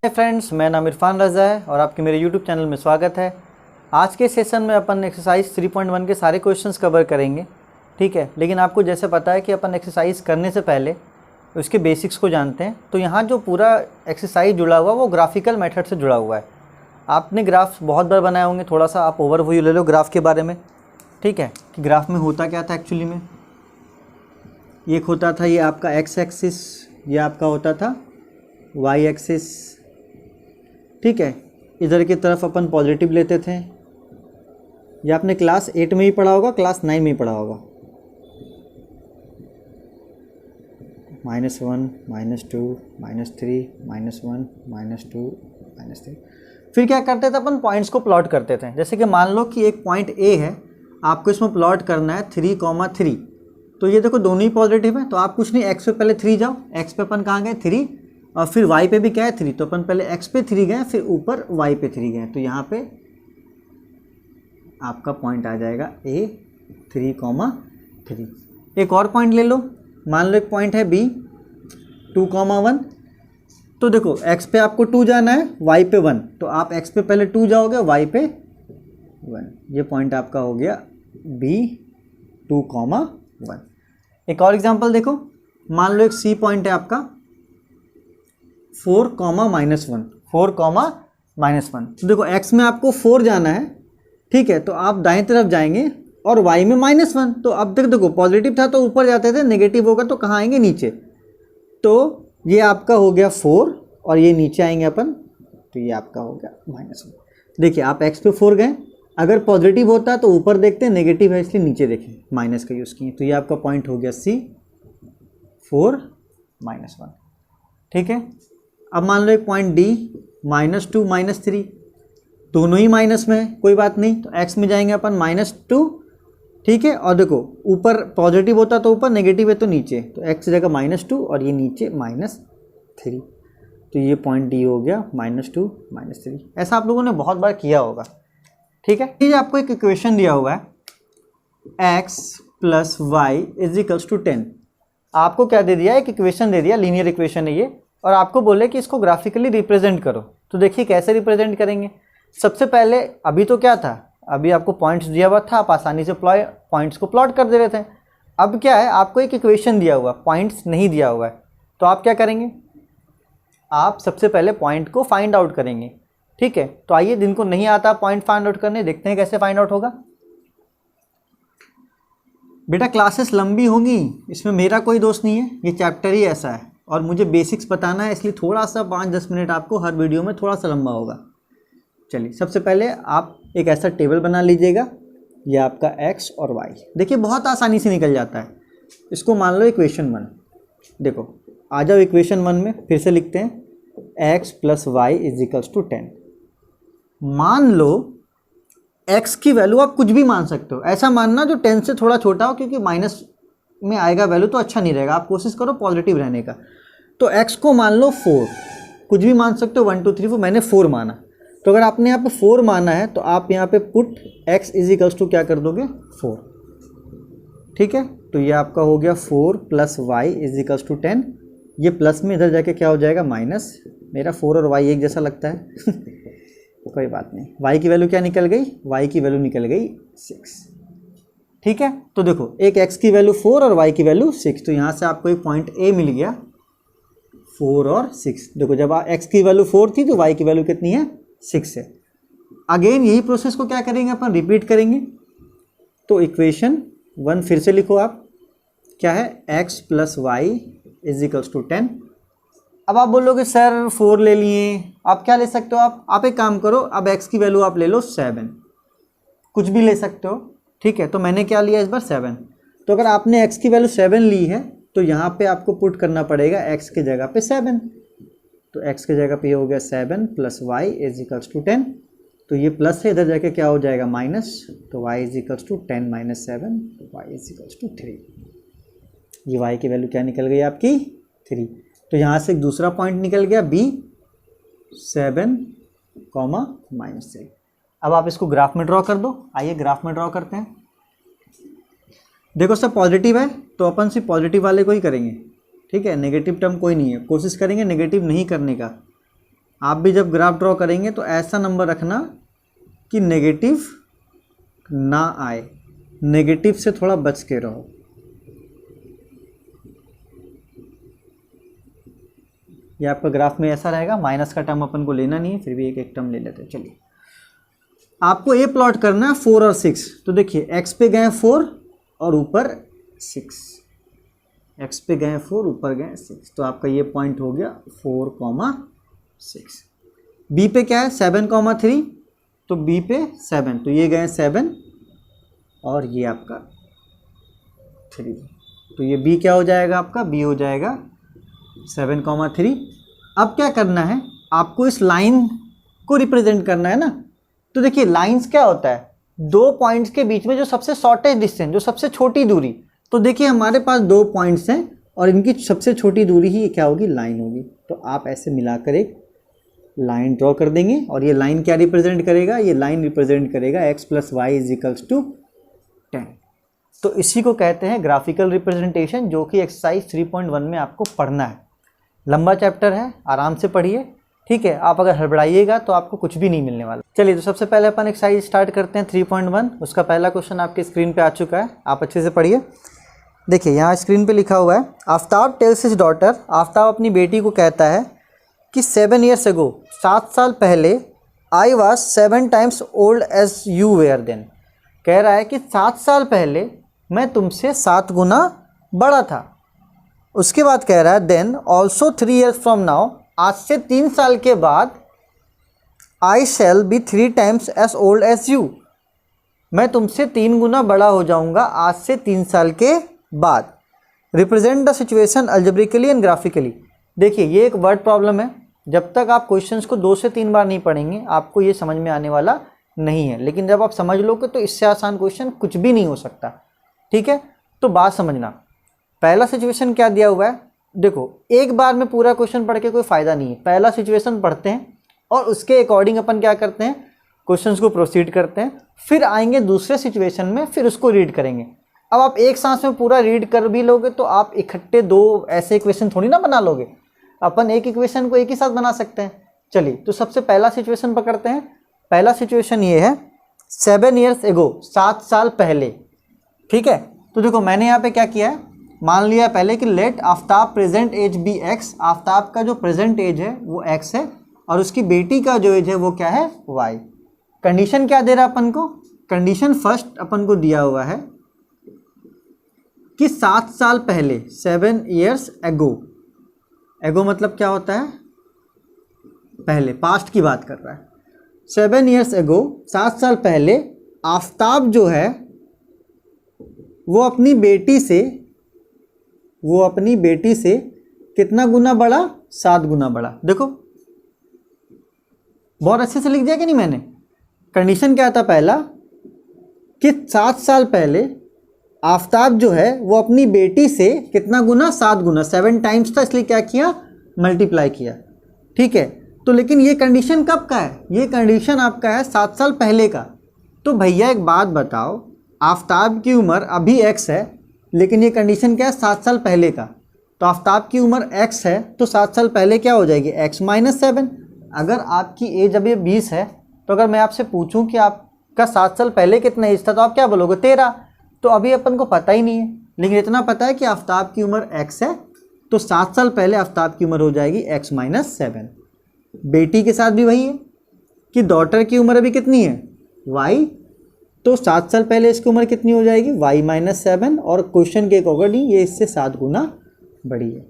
Hi friends, मैं नाम इरफान रज़ा है और आपके मेरे यूट्यूब चैनल में स्वागत है। आज के सेशन में अपन एक्सरसाइज 3.1 के सारे क्वेश्चंस कवर करेंगे, ठीक है। लेकिन आपको जैसे पता है कि अपन एक्सरसाइज करने से पहले उसके बेसिक्स को जानते हैं। तो यहाँ जो पूरा एक्सरसाइज जुड़ा हुआ वो ग्राफिकल मेथड से जुड़ा हुआ है। आपने ग्राफ्स बहुत बार बनाए होंगे, थोड़ा सा आप ओवरव्यू ले लो ग्राफ के बारे में, ठीक है, कि ग्राफ में होता क्या था एक्चुअली में। एक होता था ये आपका एक्स एक्सिस, ये आपका होता था वाई एक्सिस, ठीक है। इधर की तरफ अपन पॉजिटिव लेते थे। ये आपने क्लास 8 में ही पढ़ा होगा, क्लास 9 में ही पढ़ा होगा। -1, -2, -3, -1, -2, -3। फिर क्या करते थे अपन, पॉइंट्स को प्लॉट करते थे। जैसे कि मान लो कि एक पॉइंट ए है, आपको इसमें प्लॉट करना है 3,3। तो ये देखो दोनों ही पॉजिटिव है, तो आप कुछ नहीं, एक्स पे पहले 3 जाओ। एक्स पे अपन कहाँ गए 3, और फिर वाई पे भी क्या है 3। तो अपन पहले एक्स पे 3 गए, फिर ऊपर वाई पे 3 गए। तो यहाँ पे आपका पॉइंट आ जाएगा ए 3,3। एक और पॉइंट ले लो, मान लो एक पॉइंट है बी 2,1। तो देखो एक्स पे आपको 2 जाना है, वाई पे 1। तो आप एक्स पे पहले 2 जाओगे, वाई पे 1। ये पॉइंट आपका हो गया बी 2,1। एक और एग्जांपल देखो, मान लो एक सी पॉइंट है आपका 4,-1। 4,-1। तो देखो एक्स में आपको 4 जाना है, ठीक है। तो आप दाएं तरफ जाएंगे और वाई में -1। तो अब तक देखो पॉजिटिव था तो ऊपर जाते थे, नेगेटिव होगा तो कहाँ आएंगे, नीचे। तो ये आपका हो गया 4 और ये नीचे आएंगे अपन, तो ये आपका हो गया -1। देखिए आप एक्स पे 4 गए, अगर पॉजिटिव होता तो ऊपर देखते हैं, नेगेटिव है इसलिए नीचे देखें, माइनस का यूज़ किए। तो ये आपका पॉइंट हो गया सी 4, -1, ठीक है। अब मान लो एक पॉइंट डी -2, -3, दोनों ही माइनस में है, कोई बात नहीं। तो एक्स में जाएंगे अपन -2, ठीक है। और देखो ऊपर पॉजिटिव होता तो ऊपर, नेगेटिव है तो नीचे। तो एक्स की जगह -2 और ये नीचे -3। तो ये पॉइंट डी हो गया -2, -3। ऐसा आप लोगों ने बहुत बार किया होगा, ठीक है। ये आपको एक इक्वेशन दिया हुआ है x + y = 10। आपको क्या दे दिया, एक इक्वेशन दे दिया, लीनियर इक्वेशन है ये, और आपको बोले कि इसको ग्राफिकली रिप्रेजेंट करो। तो देखिए कैसे रिप्रेजेंट करेंगे। सबसे पहले अभी तो क्या था, अभी आपको पॉइंट्स दिया हुआ था, आप आसानी से पॉइंट्स को प्लॉट कर दे रहे थे। अब क्या है, आपको एक इक्वेशन दिया हुआ, पॉइंट्स नहीं दिया हुआ है। तो आप क्या करेंगे, आप सबसे पहले पॉइंट को फाइंड आउट करेंगे, ठीक है। तो आइए, जिनको नहीं आता पॉइंट फाइंड आउट करने, देखते हैं कैसे फाइंड आउट होगा। बेटा क्लासेस लंबी होंगी, इसमें मेरा कोई दोष नहीं है, ये चैप्टर ही ऐसा है और मुझे बेसिक्स बताना है, इसलिए थोड़ा सा 5-10 मिनट आपको हर वीडियो में थोड़ा सा लंबा होगा। चलिए सबसे पहले आप एक ऐसा टेबल बना लीजिएगा, ये आपका x और y। देखिए बहुत आसानी से निकल जाता है। इसको मान लो इक्वेशन 1। देखो आ जाओ इक्वेशन 1 में, फिर से लिखते हैं x + y = 10। मान लो x की वैल्यू आप कुछ भी मान सकते हो, ऐसा मानना जो 10 से थोड़ा छोटा हो, क्योंकि माइनस में आएगा वैल्यू तो अच्छा नहीं रहेगा। आप कोशिश करो पॉजिटिव रहने का। तो x को मान लो 4, कुछ भी मान सकते हो, 1 2 3 4। मैंने 4 माना, तो अगर आपने यहाँ पे 4 माना है तो आप यहाँ पे पुट x = क्या कर दोगे 4, ठीक है। तो ये आपका हो गया 4 + y = 10। ये प्लस में इधर जाके क्या हो जाएगा माइनस। मेरा 4 और y एक जैसा लगता है कोई बात नहीं। y की वैल्यू क्या निकल गई, y की वैल्यू निकल गई 6, ठीक है। तो देखो एक x की वैल्यू 4 और y की वैल्यू 6। तो यहाँ से आपको एक पॉइंट A मिल गया 4 और 6। देखो जब x की वैल्यू 4 थी तो y की वैल्यू कितनी है 6 है। अगेन यही प्रोसेस को क्या करेंगे अपन, रिपीट करेंगे। तो इक्वेशन 1 फिर से लिखो आप, क्या है x + y = 10। अब आप बोलोगे सर 4 ले लिए, आप क्या ले सकते हो, आप एक काम करो, अब x की वैल्यू आप ले लो 7, कुछ भी ले सकते हो, ठीक है। तो मैंने क्या लिया इस बार 7। तो अगर आपने x की वैल्यू 7 ली है तो यहाँ पे आपको पुट करना पड़ेगा x की जगह पे 7। तो x की जगह पे हो गया 7 + y = 10। तो ये प्लस है, इधर जाके क्या हो जाएगा माइनस। तो y = 10 - 7, y = 3। ये y की वैल्यू क्या निकल गई आपकी 3। तो यहाँ से एक दूसरा पॉइंट निकल गया b 7, -3। अब आप इसको ग्राफ में ड्रॉ कर दो। आइए ग्राफ में ड्रॉ करते हैं। देखो सब पॉजिटिव है तो अपन सिर्फ पॉजिटिव वाले को ही करेंगे, ठीक है। नेगेटिव टर्म कोई नहीं है, कोशिश करेंगे नेगेटिव नहीं करने का, आप भी जब ग्राफ ड्रॉ करेंगे तो ऐसा नंबर रखना कि नेगेटिव ना आए, नेगेटिव से थोड़ा बच के रहो। ये आपका ग्राफ में ऐसा रहेगा, माइनस का टर्म अपन को लेना नहीं है, फिर भी एक एक टर्म ले लेते हैं। चलिए, आपको ये प्लॉट करना है 4 और 6। तो देखिए x पे गए 4 और ऊपर 6, x पे गए 4 ऊपर गए 6, तो आपका ये पॉइंट हो गया 4,6। b पे क्या है 7,3, तो b पे 7, तो ये गए 7 और ये आपका 3, तो ये b क्या हो जाएगा आपका, b हो जाएगा 7,3। अब क्या करना है आपको, इस लाइन को रिप्रेजेंट करना है ना। तो देखिए लाइंस क्या होता है, दो पॉइंट्स के बीच में जो सबसे शॉर्टेस्ट डिस्टेंस, जो सबसे छोटी दूरी। तो देखिए हमारे पास दो पॉइंट्स हैं और इनकी सबसे छोटी दूरी ही क्या होगी, लाइन होगी। तो आप ऐसे मिलाकर एक लाइन ड्रॉ कर देंगे और ये लाइन क्या रिप्रेजेंट करेगा, ये लाइन रिप्रेजेंट करेगा x + y = 10। तो इसी को कहते हैं ग्राफिकल रिप्रेजेंटेशन, जो कि एक्सरसाइज 3.1 में आपको पढ़ना है। लंबा चैप्टर है, आराम से पढ़िए, ठीक है। आप अगर हड़बड़ाइएगा तो आपको कुछ भी नहीं मिलने वाला। चलिए, तो सबसे पहले अपन एक्सरसाइज स्टार्ट करते हैं 3.1। उसका पहला क्वेश्चन आपके स्क्रीन पे आ चुका है, आप अच्छे से पढ़िए। देखिए यहाँ स्क्रीन पे लिखा हुआ है, Aftab tales his daughter, Aftab अपनी बेटी को कहता है कि 7 years ago, 7 साल पहले, I was 7 times old as you were then. कह रहा है कि 7 साल पहले मैं तुमसे 7 गुना बड़ा था। उसके बाद कह रहा है then also 3 years from now, आज से 3 साल के बाद, I shall be 3 times as old as you, मैं तुमसे 3 गुना बड़ा हो जाऊंगा आज से 3 साल के बाद। Represent the situation algebraically and graphically. देखिए ये एक वर्ड प्रॉब्लम है, जब तक आप क्वेश्चंस को 2 से 3 बार नहीं पढ़ेंगे आपको ये समझ में आने वाला नहीं है, लेकिन जब आप समझ लोगे तो इससे आसान क्वेश्चन कुछ भी नहीं हो सकता, ठीक है। तो बात समझना, पहला सिचुएशन क्या दिया हुआ है, देखो एक बार में पूरा क्वेश्चन पढ़ के कोई फ़ायदा नहीं है। पहला सिचुएशन पढ़ते हैं और उसके अकॉर्डिंग अपन क्या करते हैं, क्वेश्चंस को प्रोसीड करते हैं, फिर आएंगे दूसरे सिचुएशन में, फिर उसको रीड करेंगे। अब आप एक सांस में पूरा रीड कर भी लोगे तो आप इकट्ठे 2 ऐसे इक्वेशन थोड़ी ना बना लोगे, अपन एक इक्वेशन को एक ही साथ बना सकते हैं। चलिए, तो सबसे पहला सिचुएशन पकड़ते हैं। पहला सिचुएशन ये है 7 years ago, 7 साल पहले, ठीक है। तो देखो मैंने यहाँ पे क्या किया है, मान लिया पहले कि let Aftab present age be x, Aftab का जो प्रेजेंट एज है वो x है और उसकी बेटी का जो एज है वो क्या है, y। कंडीशन क्या दे रहा है अपन को, कंडीशन फर्स्ट अपन को दिया हुआ है कि 7 साल पहले, 7 years ago, एगो मतलब क्या होता है, पहले, पास्ट की बात कर रहा है। 7 years ago, 7 साल पहले, आफ्ताब जो है वो अपनी बेटी से कितना गुना बड़ा, 7 गुना बड़ा। देखो बहुत अच्छे से लिख दिया कि नहीं मैंने। कंडीशन क्या था पहला कि 7 साल पहले आफ्ताब जो है वो अपनी बेटी से कितना गुना, 7 गुना, 7 times था इसलिए क्या किया, मल्टीप्लाई किया, ठीक है। तो लेकिन ये कंडीशन कब का है, ये कंडीशन आपका है 7 साल पहले का। तो भैया एक बात बताओ, आफ्ताब की उम्र अभी x है, लेकिन ये कंडीशन क्या है, 7 साल पहले का। तो आफ्ताब की उम्र x है तो 7 साल पहले क्या हो जाएगी, x - 7। अगर आपकी एज अभी 20 है तो अगर मैं आपसे पूछूं कि आपका 7 साल पहले कितना एज था तो आप क्या बोलोगे, 13। तो अभी अपन को पता ही नहीं है, लेकिन इतना पता है कि आफ्ताब की उम्र x है, तो 7 साल पहले आफ्ताब की उम्र हो जाएगी x - 7। बेटी के साथ भी वही है कि डॉटर की उम्र अभी कितनी है, y, तो 7 साल पहले इसकी उम्र कितनी हो जाएगी, y - 7, और क्वेश्चन के अकॉर्डिंग ये इससे 7 गुना बड़ी है,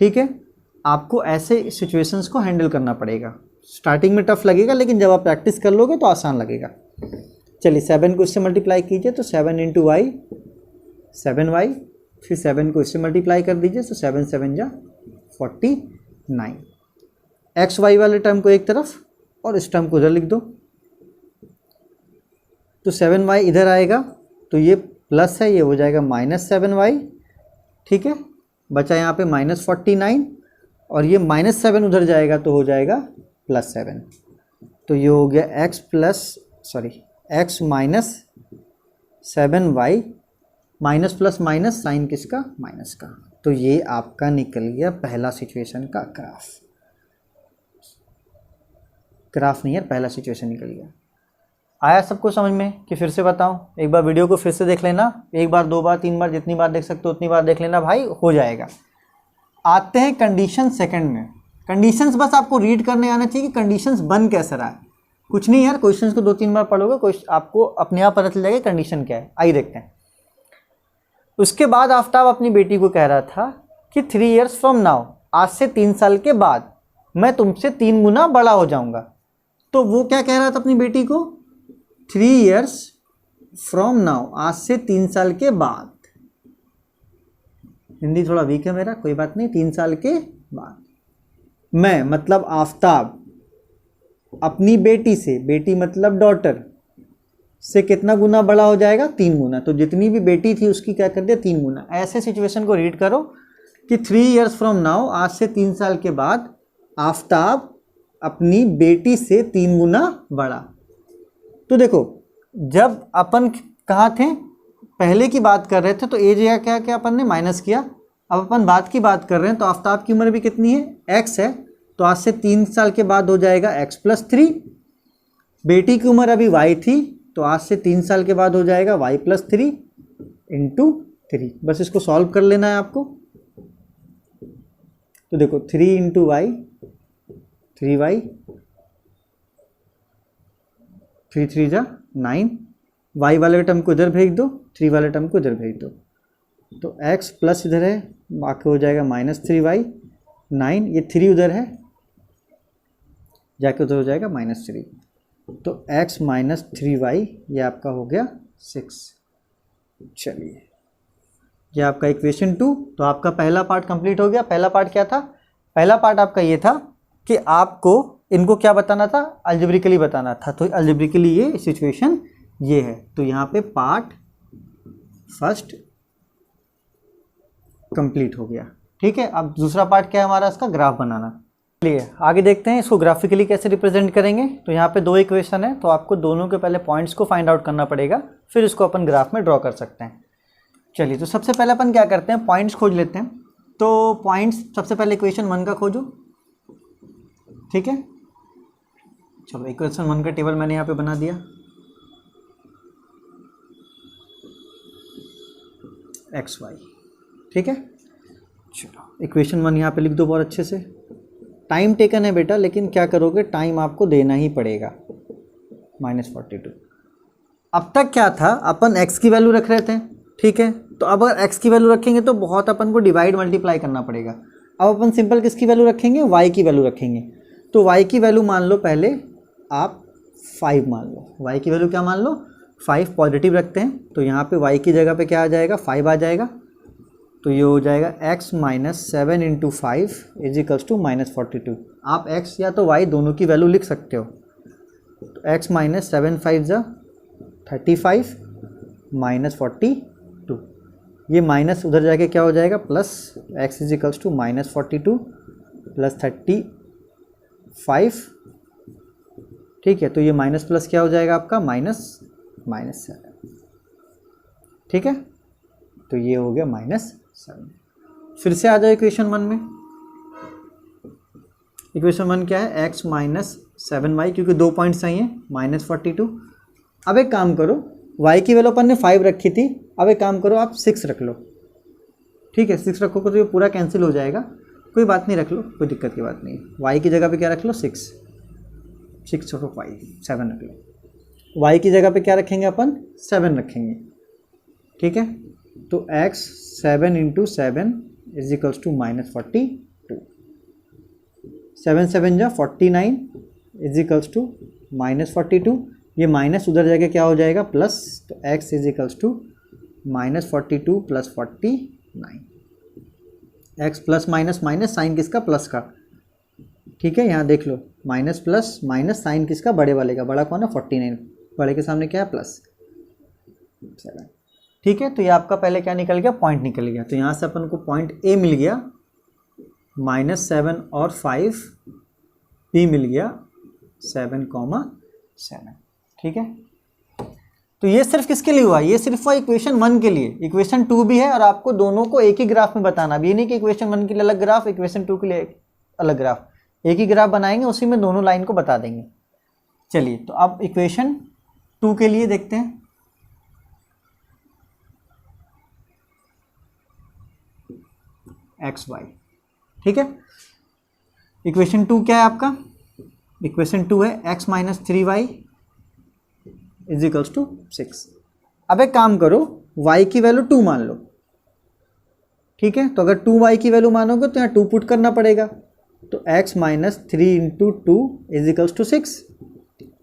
ठीक है। आपको ऐसे सिचुएशंस को हैंडल करना पड़ेगा। स्टार्टिंग में टफ लगेगा, लेकिन जब आप प्रैक्टिस कर लोगे तो आसान लगेगा। चलिए 7 को इससे मल्टीप्लाई कीजिए तो 7 × y, 7y, फिर 7 को इससे मल्टीप्लाई कर दीजिए तो 7 × 7 = 49। एक्स वाई वाले टर्म को एक तरफ और इस टर्म को उधर लिख दो, तो 7y इधर आएगा तो ये प्लस है, ये हो जाएगा -7y, ठीक है। बचा यहाँ पे -49 और ये -7 उधर जाएगा तो हो जाएगा +7। तो ये हो गया x - 7y, minus plus minus, sign किसका, माइनस का। तो ये आपका निकल गया पहला सिचुएशन का ग्राफ। ग्राफ नहीं यार, पहला सिचुएशन निकल गया। आया सबको समझ में कि फिर से बताऊं? एक बार वीडियो को फिर से देख लेना, एक बार, दो बार, तीन बार, जितनी बार देख सकते हो उतनी बार देख लेना भाई, हो जाएगा। आते हैं कंडीशन सेकंड में। कंडीशंस बस आपको रीड करने आना चाहिए कि कंडीशंस बन कैसे रहा है, कुछ नहीं यार। क्वेश्चंस को 2-3 बार पढ़ोगे, आपको अपने आप पता चल जाएगा कंडीशन क्या है। आइए देखते हैं। उसके बाद आफ्ताब अपनी बेटी को कह रहा था कि 3 years from now, आज से 3 साल के बाद मैं तुमसे 3 गुना बड़ा हो जाऊंगा। तो वो क्या कह रहा था अपनी बेटी को? 3 years from now, आज से 3 साल के बाद। हिंदी थोड़ा वीक है मेरा, कोई बात नहीं। 3 साल के बाद मैं मतलब आफ्ताब अपनी बेटी से, बेटी मतलब डॉटर से कितना गुना बड़ा हो जाएगा? 3 गुना। तो जितनी भी बेटी थी उसकी क्या कर दिया? 3 गुना। ऐसे सिचुएशन को रीड करो कि 3 years from now, आज से 3 साल के बाद आफ्ताब अपनी बेटी से 3 गुना बड़ा। तो देखो, जब अपन कहाँ थे, पहले की बात कर रहे थे तो एज या क्या क्या अपन ने माइनस किया। अब अपन बाद की बात कर रहे हैं तो आफ्ताब की उम्र भी कितनी है? x है। तो आज से 3 साल के बाद हो जाएगा x+3। बेटी की उम्र अभी y थी, तो आज से 3 साल के बाद हो जाएगा y+3 × 3। बस इसको सॉल्व कर लेना है आपको। तो देखो 3 × y, 3y, 3 3 जा 9, y वाले टर्म को इधर भेज दो, 3 वाले टर्म को इधर भेज दो। तो x प्लस इधर है, बाकी हो जाएगा -3y, 9, ये 3 उधर है, जाके उधर हो जाएगा -3। तो x - 3y ये आपका हो गया 6। चलिए, ये आपका इक्वेशन 2। तो आपका पहला पार्ट कंप्लीट हो गया। पहला पार्ट क्या था? पहला पार्ट आपका ये था कि आपको इनको क्या बताना था? अलजेब्रिकली बताना था। तो अलजेब्रिकली ये सिचुएशन ये है। तो यहाँ पे पार्ट फर्स्ट कंप्लीट हो गया। ठीक है, अब दूसरा पार्ट क्या है हमारा? इसका ग्राफ बनाना। चलिए आगे देखते हैं इसको ग्राफिकली कैसे रिप्रेजेंट करेंगे। तो यहाँ पे 2 इक्वेशन है, तो आपको दोनों के पहले पॉइंट्स को फाइंड आउट करना पड़ेगा, फिर इसको अपन ग्राफ में ड्रॉ कर सकते हैं। चलिए, तो सबसे पहले अपन क्या करते हैं? पॉइंट्स खोज लेते हैं। तो पॉइंट्स सबसे पहले इक्वेशन 1 का खोजो। ठीक है, चलो इक्वेशन 1 का टेबल मैंने यहाँ पे बना दिया। XY, ठीक है। चलो इक्वेशन 1 यहाँ पे लिख दो बहुत अच्छे से। टाइम टेकन है बेटा, लेकिन क्या करोगे, टाइम आपको देना ही पड़ेगा। -42। अब तक क्या था, अपन x की वैल्यू रख रहे थे, ठीक है। तो अब अगर x की वैल्यू रखेंगे तो बहुत अपन को डिवाइड मल्टीप्लाई करना पड़ेगा। अब अपन सिंपल किसकी वैल्यू रखेंगे? y की वैल्यू रखेंगे। तो y की वैल्यू मान लो पहले आप 5 मान लो। y की वैल्यू क्या मान लो? 5 पॉजिटिव रखते हैं। तो यहाँ पे y की जगह पे क्या आ जाएगा? 5 आ जाएगा। तो ये हो जाएगा x - 7 × 5 = -42। आप x या तो y दोनों की वैल्यू लिख सकते हो। तो x - 7 5 जा 35 -42। ये माइनस उधर जाके क्या हो जाएगा? Plus x = -42 + 35। ठीक है, तो ये माइनस प्लस क्या हो जाएगा आपका? -7। ठीक है, तो ये हो गया -7। फिर से आ जाओ इक्वेशन 1 में। इक्वेशन 1 क्या है? x - 7y, क्योंकि 2 पॉइंट्स आई हैं, -42। अब एक काम करो, y की वैल्यू अपन ने 5 रखी थी। अब एक काम करो, आप 6 रख लो। ठीक है, 6 रखोगे तो ये पूरा कैंसिल हो जाएगा। कोई बात नहीं, रख लो, कोई दिक्कत की बात नहीं। y की जगह पे क्या रख लो? 6 छोड़ो 5, 7 रख लो। y की जगह पे क्या रखेंगे अपन? 7 रखेंगे। ठीक है, तो x 7 × 7 = -42। 7 7 जा 49 = -42। ये माइनस उधर जाके क्या हो जाएगा? प्लस। तो x = -42 + 49। x plus minus minus, sign किसका? प्लस का। ठीक है, यहाँ देख लो, माइनस प्लस माइनस, साइन किसका? बड़े वाले का। बड़ा कौन है? 49। बड़े के सामने क्या है? प्लस 7। ठीक है, तो ये आपका पहले क्या निकल गया? पॉइंट निकल गया। तो यहाँ से अपन को पॉइंट A मिल गया, -7 और 5, B मिल गया 7,7। ठीक है, तो ये सिर्फ किसके लिए हुआ? ये सिर्फ हुआ इक्वेशन 1 के लिए। इक्वेशन 2 भी है, और आपको दोनों को एक ही ग्राफ में बताना। अब ये नहीं कि इक्वेशन 1 के लिए अलग ग्राफ, इक्वेशन 2 के लिए अलग ग्राफ। एक ही ग्राफ बनाएंगे, उसी में दोनों लाइन को बता देंगे। चलिए तो अब इक्वेशन 2 के लिए देखते हैं। एक्स वाई, ठीक है। इक्वेशन 2 क्या है आपका? इक्वेशन 2 है x minus 3y is equals to 6। अब एक काम करो, y की वैल्यू 2 मान लो, ठीक है। तो अगर 2y की वैल्यू मानोगे तो यहाँ 2 पुट करना पड़ेगा, तो x minus 3 into 2 is equals to 6।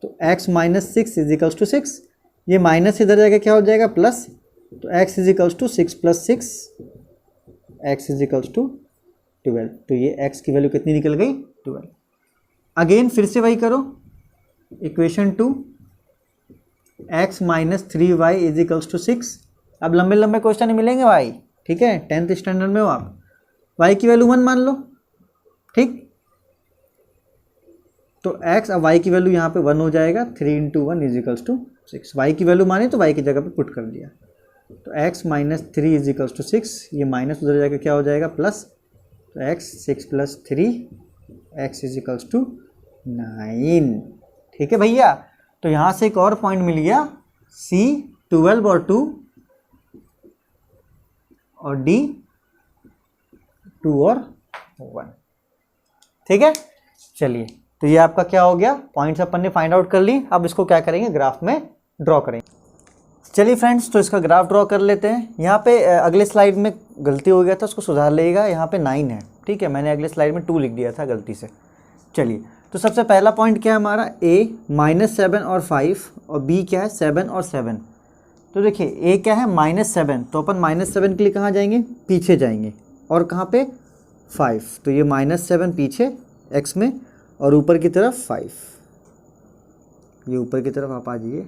तो x minus 6 is equals to 6, ये माइनस इधर जाएगा क्या हो जाएगा प्लस, तो x is equals to 6 plus 6, x is equals to 12। तो ये x की वैल्यू कितनी निकल गई? 12। अगेन फिर से वही करो, equation 2 x minus 3y is equals to 6। अब लंबे लंबे क्वेश्चन नहीं मिलेंगे भाई, ठीक है, 10th स्टैंडर्ड में हो आप। y की वैल्यू 1 मान लो, ठीक। तो x अब y की वैल्यू यहाँ पे 1 हो जाएगा, 3 into 1 is equals to 6। y की वैल्यू मानी तो y की जगह पे पुट कर दिया, तो x minus 3 is equals to 6, ये माइनस उधर जाकर क्या हो जाएगा प्लस, तो x 6 plus 3 x is equals to 9, ठीक है भैया। तो यहाँ से एक और पॉइंट मिल गया, C 12 और 2 और D 2 और 1, ठीक है। चलिए तो ये आपका क्या हो गया, पॉइंट्स अपन ने फाइंड आउट कर ली। अब इसको क्या करेंगे, ग्राफ में ड्रॉ करेंगे। चलिए फ्रेंड्स, तो इसका ग्राफ ड्रॉ कर लेते हैं। यहाँ पे अगले स्लाइड में गलती हो गया था, उसको सुधार लेगा। यहाँ पे 9 है, ठीक है, मैंने अगले स्लाइड में 2 लिख दिया था गलती से। चलिए तो सबसे पहला पॉइंट क्या है हमारा, a -7 और 5, और b क्या है 7 और 7। तो देखिए a क्या है -7, तो अपन -7 के लिए कहाँ जाएंगे, पीछे जाएंगे, और कहाँ पे 5, तो ये -7 पीछे x में, और ऊपर की तरफ 5, ये ऊपर की तरफ आप आ जाइए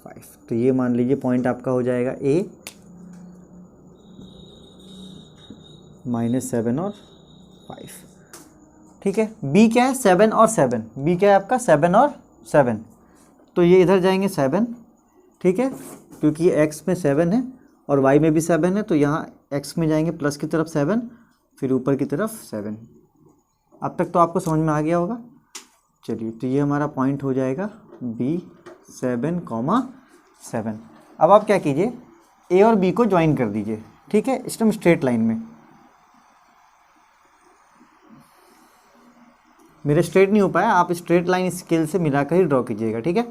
5। तो ये मान लीजिए पॉइंट आपका हो जाएगा a -7 और 5, ठीक है। b क्या है 7 और 7, b क्या है आपका 7 और 7, तो ये इधर जाएंगे 7, ठीक है, क्योंकि ये x में 7 है और y में भी 7 है, तो यहाँ x में जाएंगे प्लस की तरफ 7, फिर ऊपर की तरफ 7। अब तक तो आपको समझ में आ गया होगा। चलिए तो ये हमारा पॉइंट हो जाएगा b 7,7। अब आप क्या कीजिए, a और b को ज्वाइन कर दीजिए, ठीक है, एकदम स्ट्रेट लाइन में। मेरे स्ट्रेट नहीं हो पाया, आप स्ट्रेट लाइन स्केल से मिलाकर ही ड्रॉ कीजिएगा, ठीक है।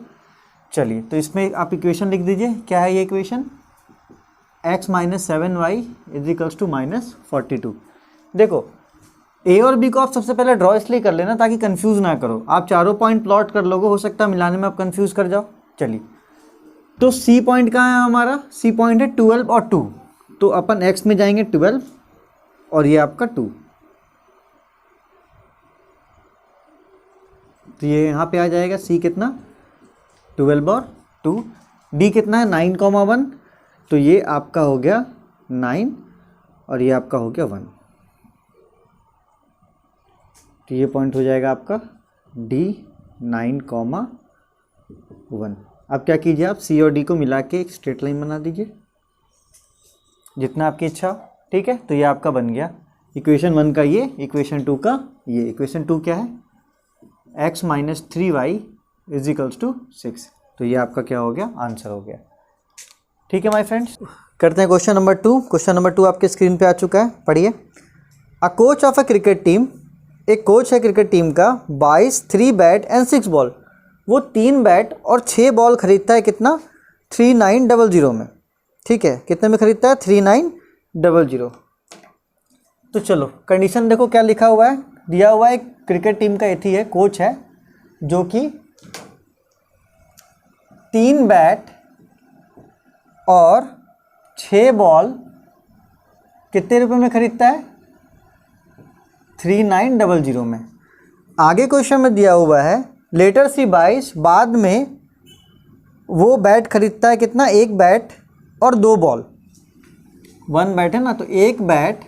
चलिए तो इसमें आप इक्वेशन लिख दीजिए, क्या है ये equation, x minus 7y is equals to -42। देखो a और b को आप सबसे पहले ड्रॉ इसलिए कर लेना ताकि कंफ्यूज ना करो। आप चारों पॉइंट प्लॉट कर लोगे, हो सकता है मिलाने में आप कंफ्यूज कर जाओ। चलिए तो c पॉइंट कहाँ है हमारा, c पॉइंट है 12 और 2, तो अपन x में जाएंगे 12 और ये आपका 2, तो ये यहाँ पे आ जाएगा c कितना 12 और 2, d कितना है 9,1, तो ये आपका हो गया 9 और ये आपका हो गया 1, तो ये पॉइंट हो जाएगा आपका d 9,1। अब क्या कीजिए, आप c और d को मिला के एक स्ट्रेट लाइन बना दीजिए, जितना आपकी इच्छा हो, ठीक है। तो ये आपका बन गया इक्वेशन 1 का ये, इक्वेशन 2 का ये। इक्वेशन 2 क्या है, x minus 3y is equals to 6। तो ये आपका क्या हो गया, आंसर हो गया, ठीक है माय फ्रेंड्स। करते हैं क्वेश्चन नंबर 2। क्वेश्चन नंबर 2 आपके स्क्रीन पे आ चुका है, पढ़िए। अ coach of a cricket team, एक कोच है क्रिकेट टीम का, बाइस 3 बैट एंड 6 बॉल, वो 3 बैट और 6 बॉल खरीदता है, कितना 3900 में, ठीक है। कितने में खरीदता है, 3900। तो चलो कंडीशन देखो क्या लिखा हुआ है, दिया हुआ है क्रिकेट टीम का एथी है, कोच है, जो कि 3 बैट और 6 बॉल कितने रुपए में खरीदता है, 3900 में। आगे क्वेश्चन में दिया हुआ है लेटर सी 22, बाद में वो बैट खरीदता है कितना, 1 बैट और 2 बॉल, 1 बैट है ना, तो 1 बैट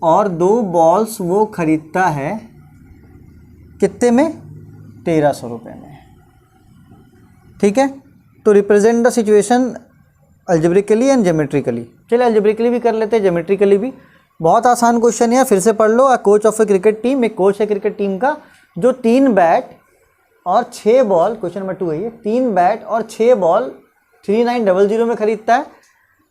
और 2 बॉल्स वो खरीदता है कितने में, 1300 रुपये में, ठीक है। तो represent the situation algebraically and geometrically. चलिए अल्जेब्रिकली भी कर लेते हैं, ज्योमेट्रिकली भी। बहुत आसान क्वेश्चन है, फिर से पढ़ लो। A coach of a cricket team, एक कोच है क्रिकेट टीम का जो 3 बैट और 6 बॉल, क्वेश्चन नंबर 2 है ये, 3 बैट और 6 बॉल 3900 में खरीदता है,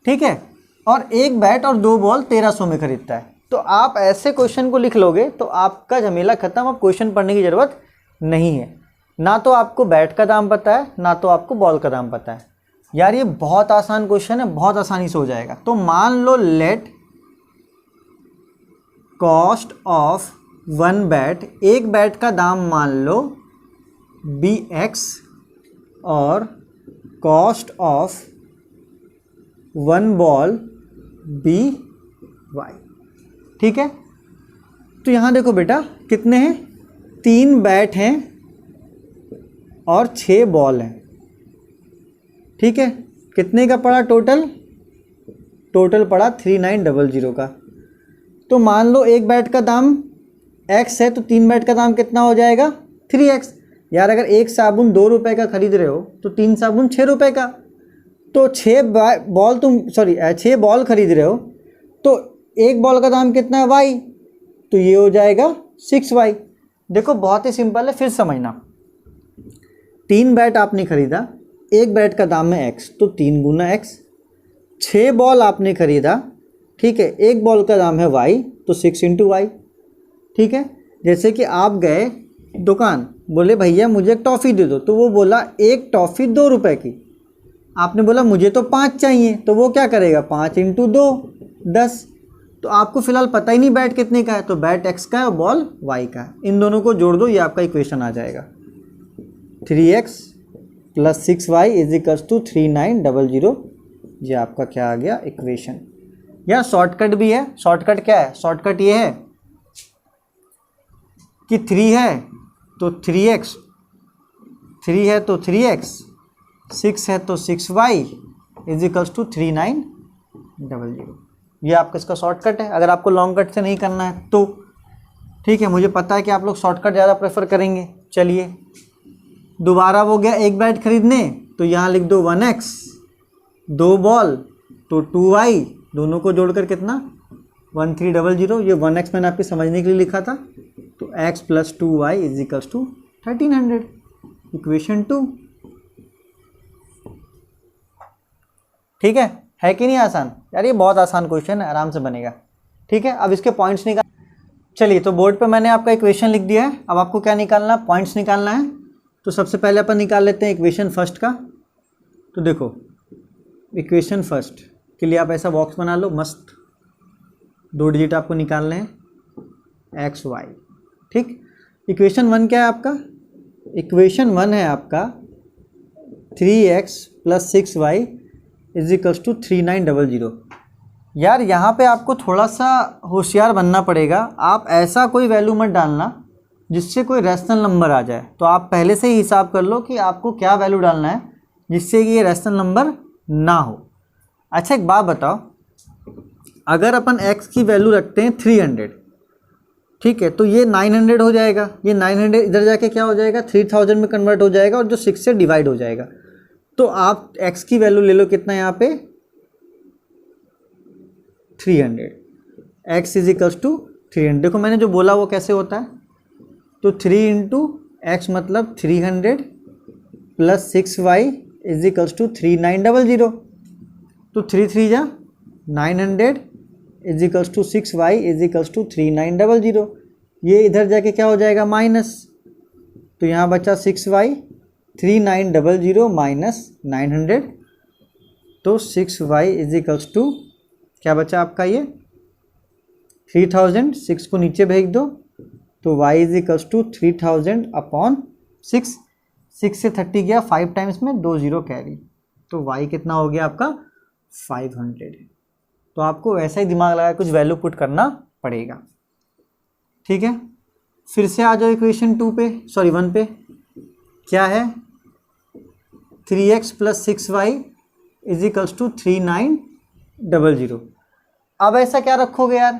ठीक है, और 1 बैट और 2 बॉल 1300 में खरीदता है। तो आप ऐसे क्वेश्चन को लिख लोगे तो आपका झमेला खत्म, अब क्वेश्चन पढ़ने की ज़रूरत नहीं है। ना तो आपको बैट का दाम पता है, ना तो आपको बॉल का दाम पता है। यार ये बहुत आसान क्वेश्चन है, बहुत आसानी से हो जाएगा। तो मान लो लेट कॉस्ट ऑफ 1 बैट, एक बैट का दाम मान लो BX और कॉस्ट ऑफ 1 बॉल BY, ठीक है। तो यहाँ देखो बेटा कितने हैं, 3 बैट हैं और 6 बॉल हैं, ठीक है। कितने का पड़ा टोटल, टोटल पड़ा 3900 का। तो मान लो एक बैट का दाम X है, तो 3 बैट का दाम कितना हो जाएगा 3X। यार अगर एक साबुन 2 रुपये का खरीद रहे हो तो 3 साबुन 6 रुपये का, तो 6 बॉल खरीद रहे हो तो एक बॉल का दाम कितना है Y, तो ये हो जाएगा 6Y। देखो बहुत ही सिंपल है, फिर समझना। 3 बैट आपने खरीदा, एक बैट का दाम है X, तो 3 गुना X। 6 बॉल आपने खरीदा, ठीक है, एक बॉल का दाम है Y, तो 6 इंटू Y, ठीक है। जैसे कि आप गए दुकान, बोले भैया मुझे एक टॉफ़ी दे दो, तो वो बोला एक टॉफ़ी 2 रुपये की। आपने बोला मुझे तो 5 चाहिए, तो वो क्या करेगा 5 इंटू 2 10। तो आपको फिलहाल पता ही नहीं बैट कितने का है, तो बैट X का है और बॉल Y का है। इन दोनों को जोड़ दो, ये आपका इक्वेशन आ जाएगा। 3X + 6Y = 3900। ये आपका क्या आ गया इक्वेशन। या शॉर्टकट भी है। शॉर्टकट क्या है, शॉर्टकट ये है कि 3 है तो 3X, 3 है तो 3X, 6 है तो 6Y = 3900। ये आपका इसका शॉर्टकट है। अगर आपको लॉन्ग कट से नहीं करना है तो ठीक है, मुझे पता है कि आप लोग शॉर्टकट ज़्यादा प्रेफर करेंगे। चलिए दोबारा वो गया एक बैट खरीदने, तो यहाँ लिख दो 1X, 2 बॉल तो 2Y, दोनों को जोड़कर कितना 1300। ये 1X मैंने आपके समझने के लिए लिखा था, तो X + 2Y = 1300, इक्वेशन 2। ठीक है कि नहीं आसान। यार ये बहुत आसान क्वेश्चन है, आराम से बनेगा, ठीक है। अब इसके पॉइंट्स निकाल, चलिए तो बोर्ड पे मैंने आपका इक्वेशन लिख दिया है। अब आपको क्या निकालना, पॉइंट्स निकालना है। तो सबसे पहले अपन निकाल लेते हैं इक्वेशन फर्स्ट का। तो देखो इक्वेशन फर्स्ट के लिए आप ऐसा बॉक्स बना लो मस्त, 2 डिजिट आपको निकालने हैं X Y, ठीक। इक्वेशन 1 क्या है आपका, इक्वेशन 1 है आपका 3X + 6Y = 3900। यार यहाँ पे आपको थोड़ा सा होशियार बनना पड़ेगा। आप ऐसा कोई वैल्यू मत डालना जिससे कोई रैशनल नंबर आ जाए। तो आप पहले से ही हिसाब कर लो कि आपको क्या वैल्यू डालना है जिससे कि ये रैशनल नंबर ना हो। अच्छा एक बात बताओ, अगर अपन x की वैल्यू रखते हैं 300, ठीक है, तो ये 900 हो जाएगा। ये 900 इधर जाके क्या हो जाएगा 3000 में कन्वर्ट हो जाएगा और जो 6 से डिवाइड हो जाएगा। तो आप x की वैल्यू ले लो कितना यहाँ पे 300, x = 300। देखो मैंने जो बोला वो कैसे होता है, तो 3 × x मतलब 300 + 6y = 3900। तो 3 3 जा 900 = 6y = 3900। ये इधर जाके क्या हो जाएगा माइनस, तो यहाँ बचा 6y, 3900 माइनस 900, तो 6y = क्या बचा आपका ये 3000। 6 को नीचे भेज दो तो y = 3000/6। 6 से 30 गया 5 टाइम्स में, 2 0 कैरी, तो y कितना हो गया आपका 500। तो आपको वैसा ही दिमाग लगा कुछ वैल्यू पुट करना पड़ेगा, ठीक है। फिर से आ जाओ इक्वेशन 1 पे। क्या है 3x + 6y = 3900। अब ऐसा क्या रखोगे यार,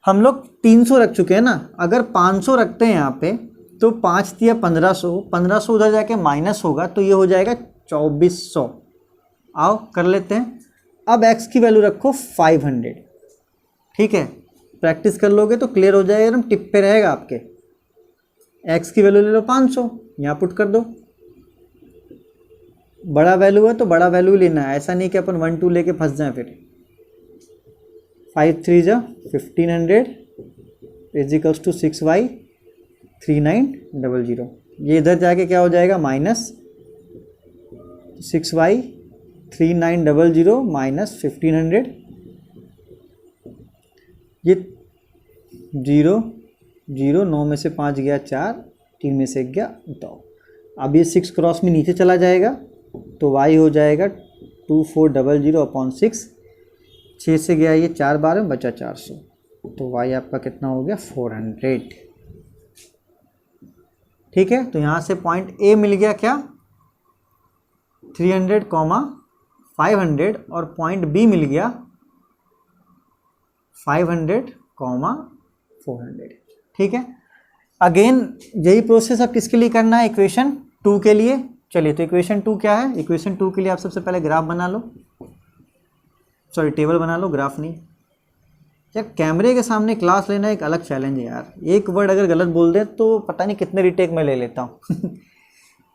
हम लोग 300 रख चुके हैं ना। अगर 500 रखते हैं यहाँ पे तो 5 दिया 1500, 1500 उधर जाके माइनस होगा तो ये हो जाएगा 2400। आओ कर लेते हैं। अब x की वैल्यू रखो 500, ठीक है। प्रैक्टिस कर लोगे तो क्लियर हो जाएगा, एकदम टिप पे रहेगा आपके। एक्स की वैल्यू ले लो 500, यहाँ पुट कर दो। बड़ा वैल्यू है तो बड़ा वैल्यू लेना है, ऐसा नहीं कि अपन 1 2 लेके फंस जाए फिर। 5 3 जा 1500 इजिकल्स टू 6y 3900। ये इधर जाके क्या हो जाएगा माइनस 6y 3900 माइनस 1500, ये 0 0 9 में से 5 गया 4, 3 में से 1 गया 2। अब ये 6 क्रॉस में नीचे चला जाएगा तो y हो जाएगा 2400/6। 6 से गया ये 4 बार में बचा 400, तो y आपका कितना हो गया 400। ठीक है, तो यहाँ से पॉइंट A मिल गया क्या 300, 500 और पॉइंट B मिल गया 500, 400। ठीक है, अगेन यही प्रोसेस अब किसके लिए करना है, इक्वेशन 2 के लिए। चलिए, तो इक्वेशन 2 क्या है, इक्वेशन 2 के लिए आप सबसे पहले ग्राफ बना लो, सॉरी टेबल बना लो, ग्राफ नहीं। यार कैमरे के सामने क्लास लेना एक अलग चैलेंज है यार, एक वर्ड अगर गलत बोल दे तो पता नहीं कितने रिटेक में ले लेता हूँ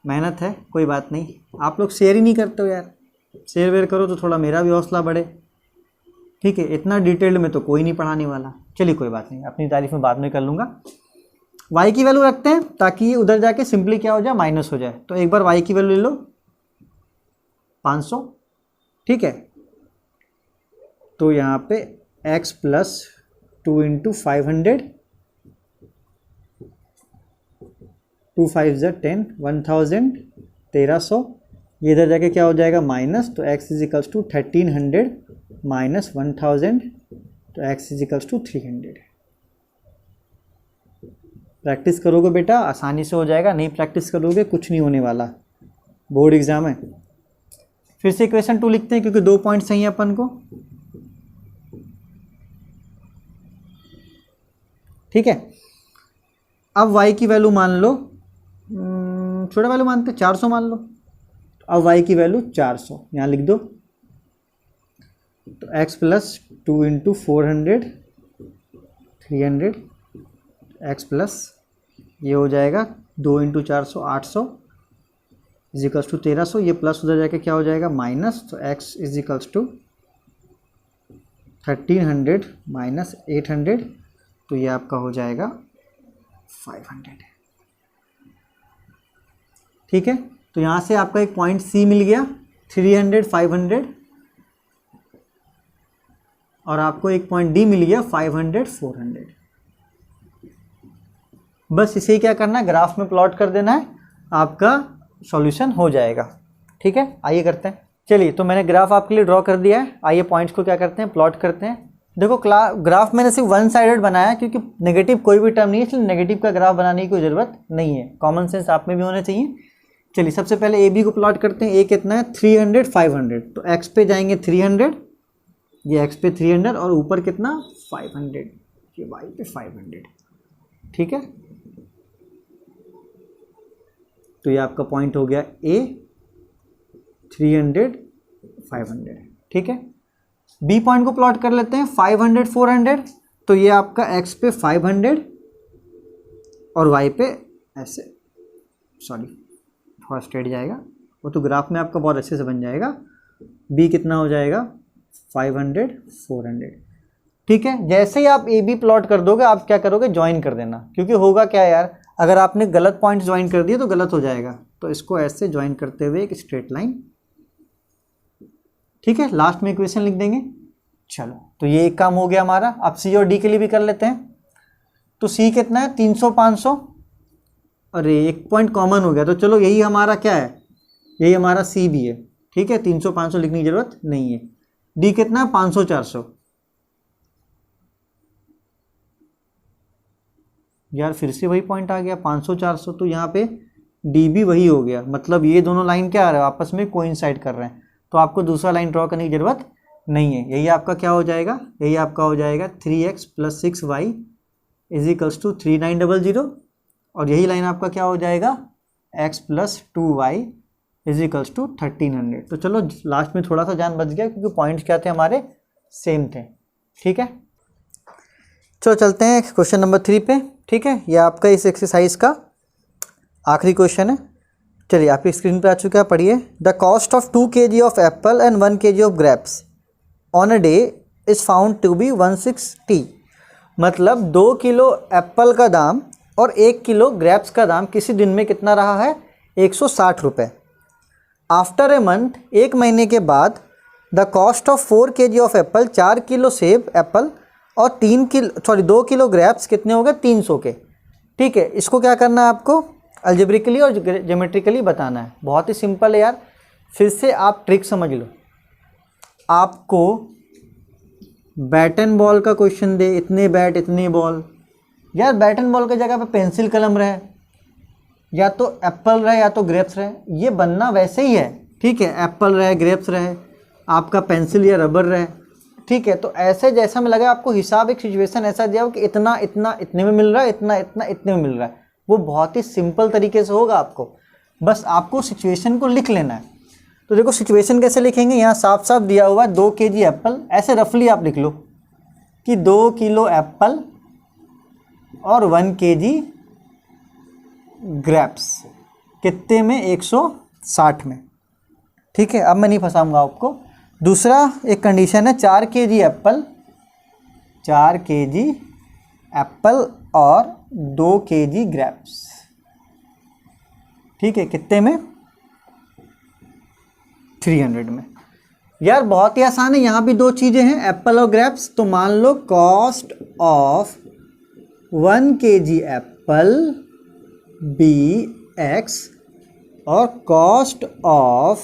मेहनत है, कोई बात नहीं। आप लोग शेयर ही नहीं करते हो यार, शेयर वेयर करो तो थोड़ा मेरा भी हौसला बढ़े। ठीक है, इतना डिटेल्ड में तो कोई नहीं पढ़ाने वाला। चलिए कोई बात नहीं, अपनी तारीफ में बाद में कर लूँगा। y की वैल्यू रखते हैं ताकि ये उधर जाके सिंपली क्या हो जाए माइनस हो जाए। तो एक बार y की वैल्यू ले लो 500। ठीक है, तो यहाँ पे x प्लस 2 इंटू 500, 2 5 ज़ा 10, 1000 1300। ये इधर जाके क्या हो जाएगा माइनस, तो x इजिकल्स टू 1300 माइनस 1000, तो x इजिकल्स टू 300। प्रैक्टिस करोगे बेटा आसानी से हो जाएगा, नहीं प्रैक्टिस करोगे कुछ नहीं होने वाला, बोर्ड एग्जाम है। फिर से इक्वेशन 2 लिखते हैं क्योंकि 2 पॉइंट सही है अपन को। ठीक है, अब y की वैल्यू मान लो, छोटा वैल्यू मानते 400 मान लो। अब y की वैल्यू 400 यहाँ लिख दो, तो x plus 2 into 400 300, x plus ये हो जाएगा 2 इंटू 400 800 इजिकल्स टू 1300। ये प्लस उधर जाके क्या हो जाएगा माइनस, तो x इजिकल्स टू 1300 माइनस 800, तो ये आपका हो जाएगा 500। ठीक है, तो यहाँ से आपका एक पॉइंट C मिल गया 300 500, और आपको एक पॉइंट D मिल गया 500 400। बस इसे ही क्या करना है, ग्राफ में प्लॉट कर देना है, आपका सॉल्यूशन हो जाएगा। ठीक है, आइए करते हैं। चलिए, तो मैंने ग्राफ आपके लिए ड्रॉ कर दिया है, आइए पॉइंट्स को क्या करते हैं प्लॉट करते हैं। देखो ग्राफ मैंने सिर्फ वन साइडेड बनाया क्योंकि नेगेटिव कोई भी टर्म नहीं है, इसलिए नेगेटिव का ग्राफ बनाने की कोई ज़रूरत नहीं है, कॉमन सेंस आप में भी होना चाहिए। चलिए, सबसे पहले ए बी को प्लॉट करते हैं। ए कितना है 300 500, तो एक्स पे जाएंगे 300, ये एक्स पे 300 और ऊपर कितना 500, ये वाई पे 500। ठीक है, तो ये आपका पॉइंट हो गया ए 300 500। ठीक है, बी पॉइंट को प्लॉट कर लेते हैं 500 400, तो ये आपका एक्स पे 500 और वाई पे ऐसे, सॉरी थोड़ा स्ट्रेट जाएगा, वो तो ग्राफ में आपका बहुत अच्छे से बन जाएगा। बी कितना हो जाएगा 500 400। ठीक है, जैसे ही आप ए बी प्लॉट कर दोगे आप क्या करोगे ज्वाइन कर देना, क्योंकि होगा क्या यार, अगर आपने गलत पॉइंट ज्वाइन कर दिए तो गलत हो जाएगा, तो इसको ऐसे ज्वाइन करते हुए एक स्ट्रेट लाइन। ठीक है, लास्ट में इक्वेशन लिख देंगे। चलो, तो ये एक काम हो गया हमारा। अब सी और डी के लिए भी कर लेते हैं। तो सी कितना है 300 500, अरे एक पॉइंट कॉमन हो गया, तो चलो यही हमारा क्या है, यही हमारा सी भी है। ठीक है, 300 500 लिखने की जरूरत नहीं है। डी कितना है 500 400, यार फिर से वही पॉइंट आ गया 500 400, तो यहाँ पे डी भी वही हो गया, मतलब ये दोनों लाइन क्या आ रहा है आपस में कोइंसाइड कर रहे हैं, तो आपको दूसरा लाइन ड्रॉ करने की जरूरत नहीं है। यही आपका क्या हो जाएगा, यही आपका हो जाएगा 3x plus 6y is equals to 3900, और यही लाइन आपका क्या हो जाएगा x plus 2y is equals to 1300। तो चलो लास्ट में थोड़ा सा जान बच गया क्योंकि पॉइंट्स क्या थे हमारे सेम थे। ठीक है, चलो चलते हैं क्वेश्चन नंबर 3 पे। ठीक है, यह आपका इस एक्सरसाइज का आखिरी क्वेश्चन है, चलिए आपकी स्क्रीन पे आ चुका है, पढ़िए। The cost of 2 kg of apple and 1 kg of grapes on a day is found to be 160। मतलब 2 किलो एप्पल का दाम और 1 किलो ग्रेप्स का दाम किसी दिन में कितना रहा है? 160 रुपये। आफ्टर ए मंथ, एक महीने के बाद, the cost of 4 kg of Apple, 4 kilo सेब एप्पल और 2 किलो ग्रेप्स कितने हो गए? 300 के। ठीक है, इसको क्या करना है आपको? अलजेब्रिकली और ज्योमेट्रिकली बताना है। बहुत ही सिंपल है यार, फिर से आप ट्रिक समझ लो। आपको बैट एंड बॉल का क्वेश्चन दे, इतने बैट इतनी बॉल, यार बैट एंड बॉल की जगह पे पेंसिल कलम रहे, या तो एप्पल रहे या तो ग्रेप्स रहे, ये बनना वैसे ही है। ठीक है, एप्पल रहे, ग्रेप्स रहे, आपका पेंसिल या रबर रहे। ठीक है, तो ऐसे जैसा में लगा आपको हिसाब, एक सिचुएशन ऐसा दिया हो कि इतना इतना इतने में मिल रहा है, इतना इतना इतने में मिल रहा है, वो बहुत ही सिंपल तरीके से होगा आपको। बस आपको सिचुएशन को लिख लेना है। तो देखो सिचुएशन कैसे लिखेंगे, यहाँ साफ साफ दिया हुआ है 2 kg एप्पल, ऐसे रफली आप लिख लो कि 2 किलो एप्पल और 1 kg ग्रेप्स कितने में? 160 में। ठीक है, अब मैं नहीं फंसाऊंगा आपको। दूसरा एक कंडीशन है, 4 kg एप्पल, 4 kg एप्पल और 2 kg ग्रेप्स। ठीक है, कितने में? 300 में। यार बहुत ही आसान है, यहाँ भी 2 चीज़ें हैं, एप्पल और ग्रेप्स। तो मान low cost of 1 kg Apple BX और cost of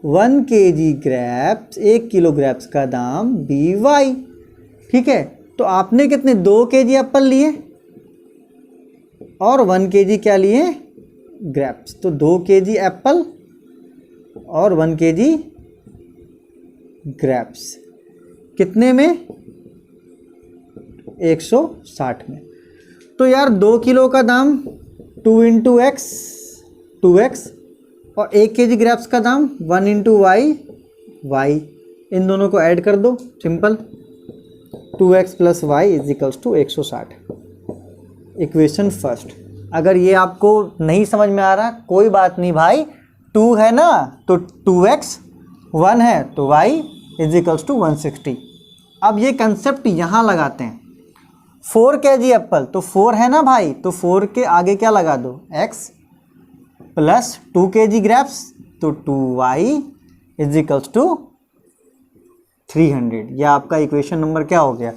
1 kg grapes, 1 kilo grapes का दाम BY। ठीक है, तो आपने कितने? 2 kg एप्पल लिए और 1 kg क्या लिए? ग्रेप्स। तो 2 kg एप्पल और 1 kg ग्रेप्स कितने में? 160 में। तो यार 2 किलो का दाम 2 × X 2X और 1 kg ग्रेप्स का दाम 1 × Y। इन दोनों को ऐड कर दो, simple. 2X + Y = 160। Equation first. अगर ये आपको नहीं समझ में आ रहा, कोई बात नहीं भाई, 2 है ना तो 2X, 1 है तो Y = 160। अब ये कंसेप्ट यहाँ लगाते हैं। 4 kg एप्पल, तो 4 है ना भाई, तो 4 के आगे क्या लगा दो? X प्लस 2 kg ग्रेप्स, तो 2Y = 300। यह आपका इक्वेशन नंबर क्या हो गया?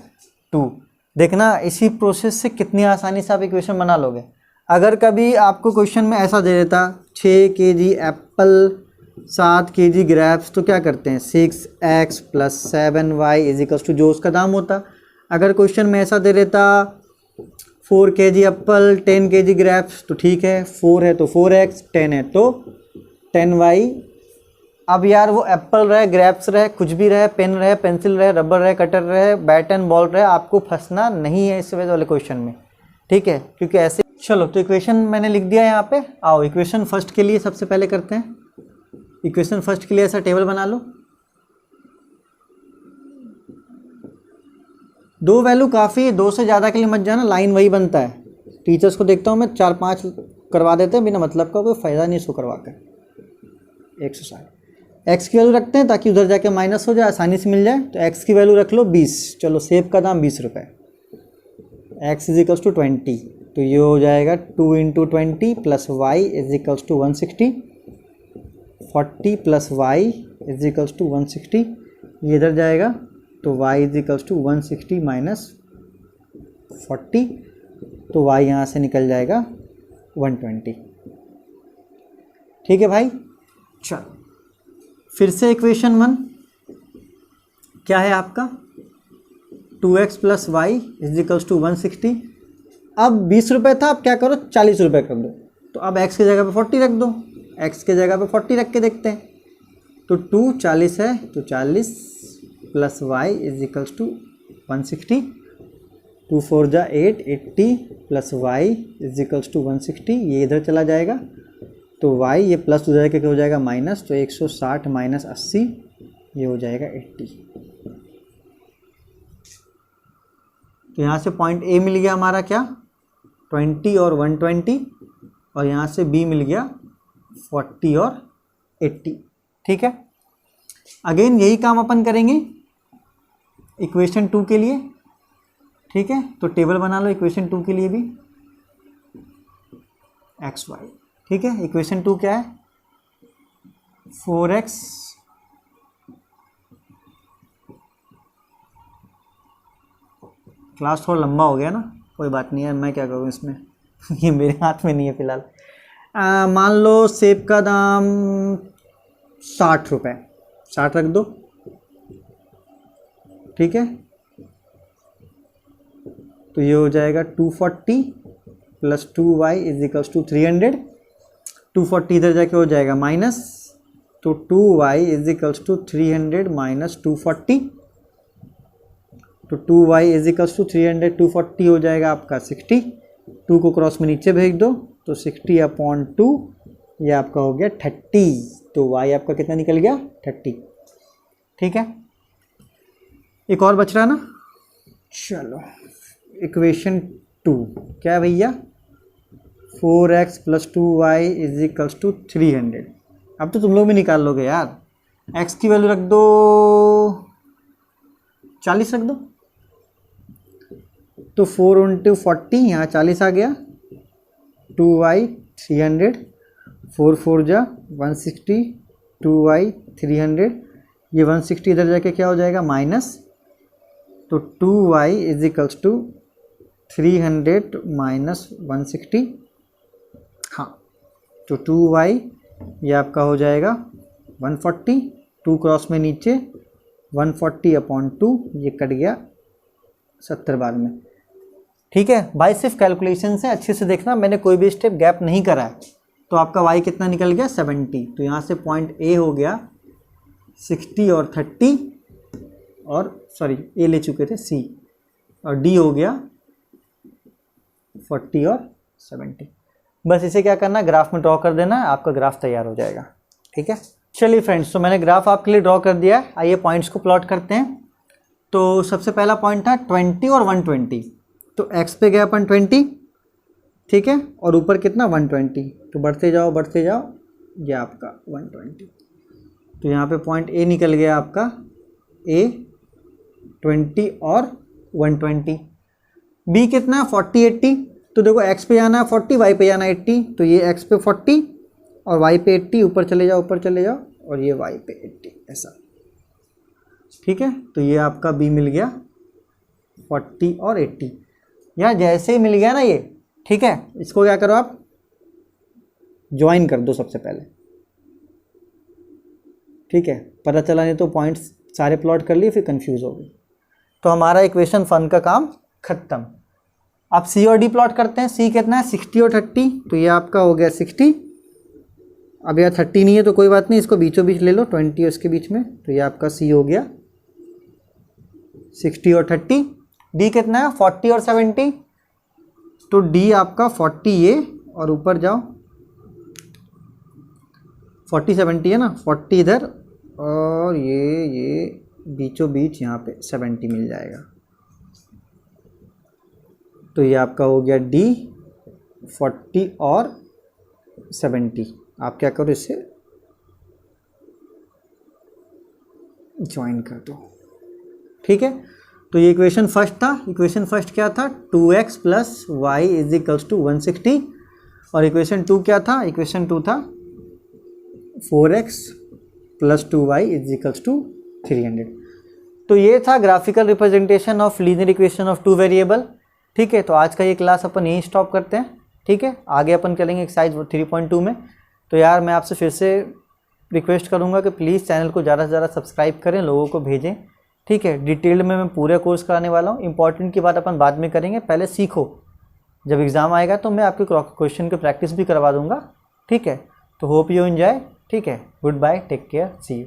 2। देखना इसी प्रोसेस से कितनी आसानी से आप इक्वेशन बना लोगे। अगर कभी आपको क्वेश्चन में ऐसा दे देता 6 kg एप्पल 7 kg ग्रेप्स, तो क्या करते हैं? 6X + 7Y = जो उसका दाम होता। अगर क्वेश्चन में ऐसा दे देता 4 kg एप्पल 10 kg ग्रेप्स, तो ठीक है, 4 है तो 4X, 10 है तो 10Y। अब यार वो एप्पल रहे, ग्रेप्स रहे, कुछ भी रहे, पेन रहे, पेंसिल रहे, रबर रहे, कटर रहे, बैट एंड बॉल रहे, आपको फंसना नहीं है इस वाले क्वेश्चन में। ठीक है, क्योंकि ऐसे। चलो तो इक्वेशन मैंने लिख दिया यहाँ पे। आओ इक्वेशन फर्स्ट के लिए सबसे पहले करते हैं। इक्वेशन फर्स्ट के लिए ऐसा टेबल बना लो। 2 वैल्यू काफ़ी है, 2 से ज़्यादा के लिए मत जाना, लाइन वही बनता है। टीचर्स को देखता हूँ मैं 4-5 करवा देते हैं बिना मतलब का, कोई फ़ायदा नहीं इसको करवा कर। 160 एक्स की वैल्यू रखते हैं ताकि उधर जाके माइनस हो जाए, आसानी से मिल जाए। तो एक्स की वैल्यू रख लो 20। चलो सेब का दाम 20 रुपये। एक्स = 20, तो ये हो जाएगा 2 × 20 + y = 160। 40 + y = 160, ये इधर जाएगा तो y = 160 - 40, तो y यहाँ से निकल जाएगा 120। ठीक है भाई, चलो फिर से इक्वेशन 1 क्या है आपका? 2x + y = 160। अब 20 रुपये था, अब क्या करो 40 रुपये कर दो। तो अब x की जगह पे 40 रख दो, x की जगह पे 40 रख के देखते हैं। तो 2 40 है तो 40 + y = 160। 2 4 जा 8, 80 + y = 160, ये इधर चला जाएगा तो y ये प्लस उधर के हो जाएगा माइनस, तो 160 - 80 ये हो जाएगा 80। तो यहाँ से पॉइंट ए मिल गया हमारा क्या? 20 और 120। और यहाँ से b मिल गया 40 और 80। ठीक है, अगेन यही काम अपन करेंगे इक्वेशन 2 के लिए। ठीक है, तो टेबल बना लो इक्वेशन 2 के लिए भी, एक्स वाई। ठीक है, इक्वेशन 2 क्या है, 4x क्लास थोड़ा लंबा हो गया ना, कोई बात नहीं है, मैं क्या करूँ इसमें ये मेरे हाथ में नहीं है फिलहाल। मान लो सेब का दाम 60 रुपये, 60 रख दो। ठीक है, तो ये हो जाएगा 240 plus 2y is equals to 300। 240 इधर जाके हो जाएगा माइनस, तो 2y is equals to 300 minus 240, तो 2y इज इक्वल्स टू 300, 240 हो जाएगा आपका 60। 2 को क्रॉस में नीचे भेज दो तो 60/2 ये आपका हो गया 30। तो y आपका कितना निकल गया, 30। ठीक है, एक और बच रहा है ना, चलो इक्वेशन 2 क्या है भैया, 4x plus 2y is equals to 300। अब तो तुम लोग भी निकाल लोगे यार, x की वैल्यू रख दो 40 रख दो, तो 4 × 40 यहाँ 40 आ गया, 2y 300, 4 4 जा 160, 2y 300, ये 160 इधर जाके क्या हो जाएगा माइनस, तो 2y is equals to 300 minus 160। हाँ, तो 2y ये आपका हो जाएगा 140, 2 क्रॉस में नीचे 140/2 ये कट गया 70 बार में। ठीक है भाई, सिर्फ कैलकुलेशन से अच्छे से देखना, मैंने कोई भी स्टेप गैप नहीं करा है। तो आपका y कितना निकल गया 70, तो यहाँ से पॉइंट A हो गया 60 और 30, और सॉरी A ले चुके थे C, और D हो गया 40 और 70। बस इसे क्या करना, ग्राफ में ड्रॉ कर देना, आपका ग्राफ तैयार हो जाएगा। ठीक है, चलिए फ्रेंड्स, तो मैंने ग्राफ आपके लिए ड्रॉ कर दिया है। आइए पॉइंट्स को प्लॉट करते हैं। तो सबसे पहला पॉइंट था 20 और 120, तो x पे गया अपन 20, ठीक है, और ऊपर कितना 120, तो बढ़ते जाओ बढ़ते जाओ, ये आपका 120। तो यहाँ पे पॉइंट A निकल गया आपका A 20 और 120। B कितना 40 80, तो देखो x पे जाना 40, y पे जाना 80, तो ये x पे 40 और y पे 80, ऊपर चले जाओ ऊपर चले जाओ, और ये y पे 80 ऐसा। ठीक है, तो ये आपका B मिल गया 40 और 80। यार जैसे ही मिल गया ना ये, ठीक है, इसको क्या करो आप ज्वाइन कर दो सबसे पहले। ठीक है, पता चला नहीं तो पॉइंट्स सारे प्लॉट कर लिए फिर कंफ्यूज हो गए। तो हमारा इक्वेशन 1 का काम खत्म। अब C और D प्लॉट करते हैं। C कितना है 60 और 30, तो ये आपका हो गया 60। अब यार 30 नहीं है तो कोई बात नहीं, इसको बीचों बीच ले लो, 20 और इसके बीच में, तो ये आपका C हो गया 60 और 30। D कितना है 40 और 70, तो D आपका 40 ये, और ऊपर जाओ 40 70 है ना, 40 इधर, और ये बीचों बीच यहाँ पे 70 मिल जाएगा। तो ये आपका हो गया D 40 और 70। आप क्या करो, इसे ज्वाइन कर दो। ठीक है, तो ये इक्वेशन फर्स्ट था। इक्वेशन फर्स्ट क्या था, 2x plus y is equals to 160, और इक्वेशन 2 क्या था, इक्वेशन 2 था 4x plus 2y is equals to 300। तो ये था graphical representation of linear equation of 2 variable. ठीक है, तो आज का ये क्लास अपन यहीं स्टॉप करते हैं। ठीक है, आगे अपन करेंगे एक्सरसाइज 3.2 में। तो यार मैं आपसे फिर से रिक्वेस्ट करूँगा कि प्लीज़ चैनल को ज़्यादा से ज़्यादा सब्सक्राइब करें, लोगों को भेजें। ठीक है, डिटेल्ड में मैं पूरे कोर्स कराने वाला हूँ। इंपॉर्टेंट की बात अपन बाद में करेंगे, पहले सीखो, जब एग्ज़ाम आएगा तो मैं आपके क्वेश्चन की प्रैक्टिस भी करवा दूँगा। ठीक है, तो होप यू एंजॉय। ठीक है, good bye, take care, see you.